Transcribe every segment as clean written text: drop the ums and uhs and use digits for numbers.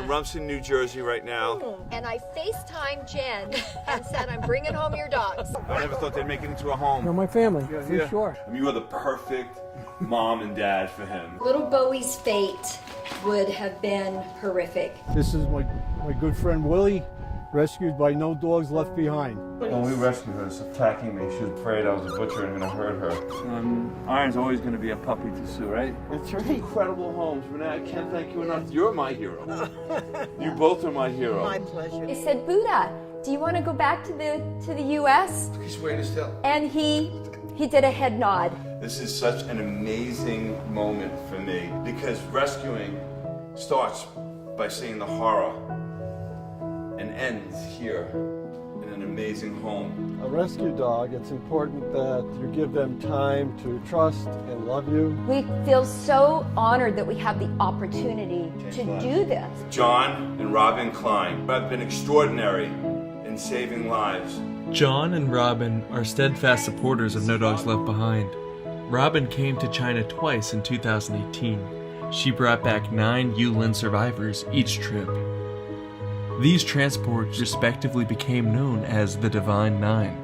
Rumson, New Jersey right now. And I FaceTimed Jen and said, I'm bringing home your dogs. I never thought they'd make it into a home. You're my family, for sure. You are the perfect mom and dad for him. Little Bowie's fate would have been horrific. This is my good friend Willie, rescued by No Dogs Left Behind. When we rescued her, she was attacking me. She was afraid I was a butcher and going to hurt her. Iron's always going to be a puppy to Sue, right? That's right. Incredible homes. Renee, I can't thank you enough. You're my hero. You both are my hero. My pleasure. He said, Buddha, do you want to go back to the U.S.? He's waiting still. And he did a head nod. This is such an amazing moment for me because rescuing starts by seeing the horror and ends here in an amazing home. A rescue dog, it's important that you give them time to trust and love you. We feel so honored that we have the opportunity to do this. John and Robin Klein have been extraordinary in saving lives. John and Robin are steadfast supporters of No Dogs Left Behind. Robin came to China twice in 2018. She brought back 9 Yulin survivors each trip. These transports respectively became known as the Divine Nine.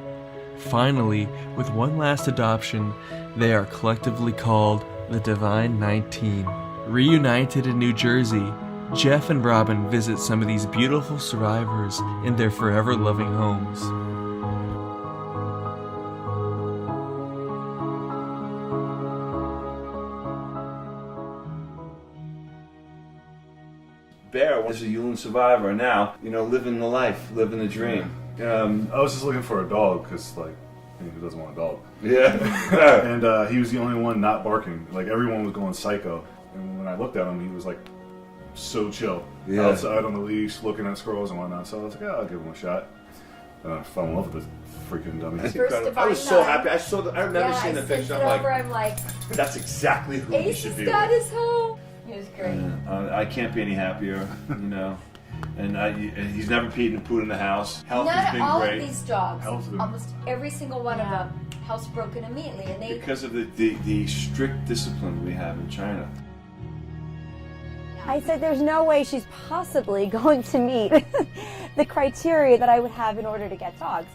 Finally, with one last adoption, they are collectively called the Divine 19. Reunited in New Jersey, Jeff and Robin visit some of these beautiful survivors in their forever loving homes. Bear is a Yulin survivor now, living the life, living the dream. I was just looking for a dog because, who doesn't want a dog? Yeah. And he was the only one not barking. Like, everyone was going psycho. And when I looked at him, he was so chill. Yeah. Outside on the leash, looking at squirrels and whatnot. So I was like, I'll give him a shot. And I fell in love with this freaking dummy. That's incredible. I was so happy. I remember seeing the picture. I'm like, that's exactly who you should be with. Ace got his home. It was great. I can't be any happier, And he's never peed and pooed in the house. Health has been all great. Of these dogs, Health's been- almost every single one of them, housebroken immediately, and they. Because of the strict discipline we have in China. I said, there's no way she's possibly going to meet the criteria that I would have in order to get dogs.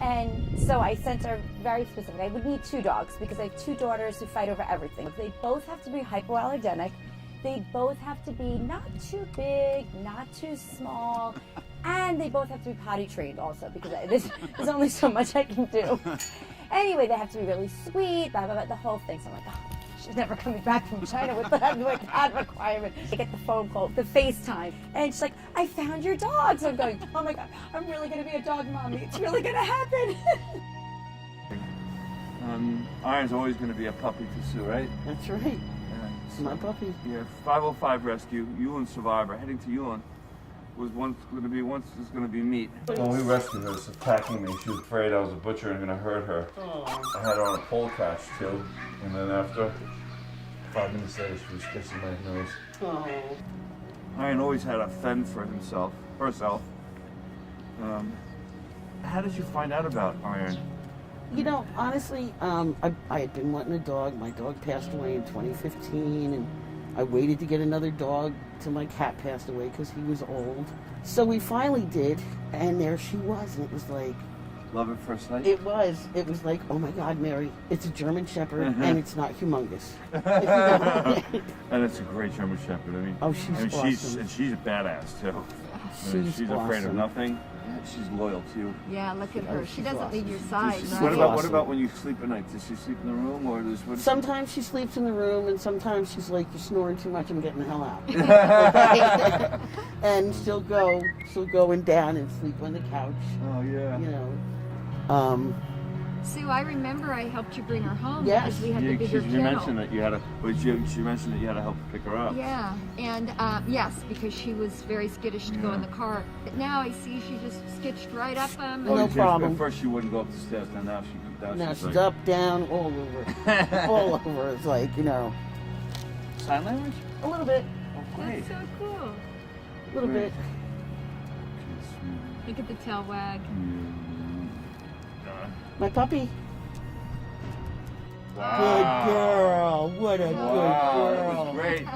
And so I sent her very specific. I would need 2 dogs because I have 2 daughters who fight over everything. They both have to be hypoallergenic. They both have to be not too big, not too small, and they both have to be potty trained also because there's only so much I can do. Anyway, they have to be really sweet, blah, blah, blah, the whole thing. So I'm like, oh, she's never coming back from China with that requirement. I get the phone call, the FaceTime, and she's like, I found your dog. So I'm going, oh my God, I'm really going to be a dog mommy. It's really going to happen. Iron's always going to be a puppy to Sue, right? That's right. My puppy. Yeah, 505 rescue, Yulin survivor, heading to Yulin. Was once going to be meat. When we rescued her, she was attacking me. She was afraid I was a butcher and going to hurt her. I had her on a pole catch too, and then after 5 minutes later, she was kissing my nose. Oh. Iron always had a fend for herself. How did you find out about Iron? Honestly, I had been wanting a dog. My dog passed away in 2015, and I waited to get another dog till my cat passed away because he was old. So we finally did, and there she was, and it was like... Love at first sight? It was like, oh my God, Mary, it's a German Shepherd, and it's not humongous. And it's a great German Shepherd. She's awesome. She's a badass too. She's afraid of nothing. She's loyal to you. Yeah, look at her. She doesn't awesome. leave your side. What about when you sleep at night? Does she sleep in the room or does what? Sometimes she sleeps in the room, and sometimes she's like, you're snoring too much, I'm getting the hell out. And she'll go and down and sleep on the couch. Oh yeah. Sue, I remember I helped you bring her home Yes. because we had the bigger You kennel. mentioned that you had she mentioned that you had to help pick her up. Yeah, and yes, because she was very skittish to go in the car. But now I see she just skitched right up them. No problem. At first she wouldn't go up the stairs, and now Now she's up, down, all over. All over. It's like, Sign language? a little bit. Oh, great. That's so cool. A little bit. Look at the tail wag. My puppy. Wow. Good girl. What a good Wow, girl. that was great.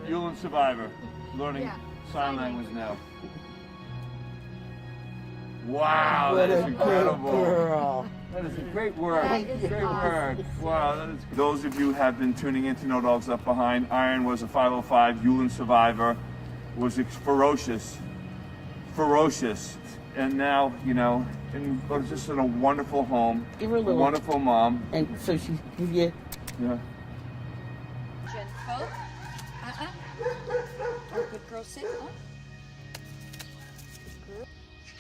Yulin survivor, learning Yeah. sign language now. Wow, What that is a incredible. good girl. That is great work. That is Great awesome. work. Wow, that is. Those of you who have been tuning into No Dogs Left Behind, Iron was a 505 Yulin survivor, was ferocious, and now was just in a wonderful home, Give her a a little. wonderful mom. And so she give you. Yeah. Gentle. Good girl, sit.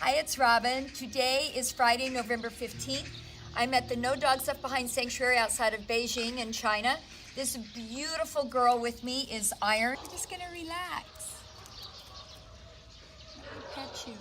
Hi, it's Robin. Today is Friday, November 15th. I'm at the No Dogs Left Behind Sanctuary outside of Beijing in China. This beautiful girl with me is Iron. I'm just gonna relax. Let me pet you.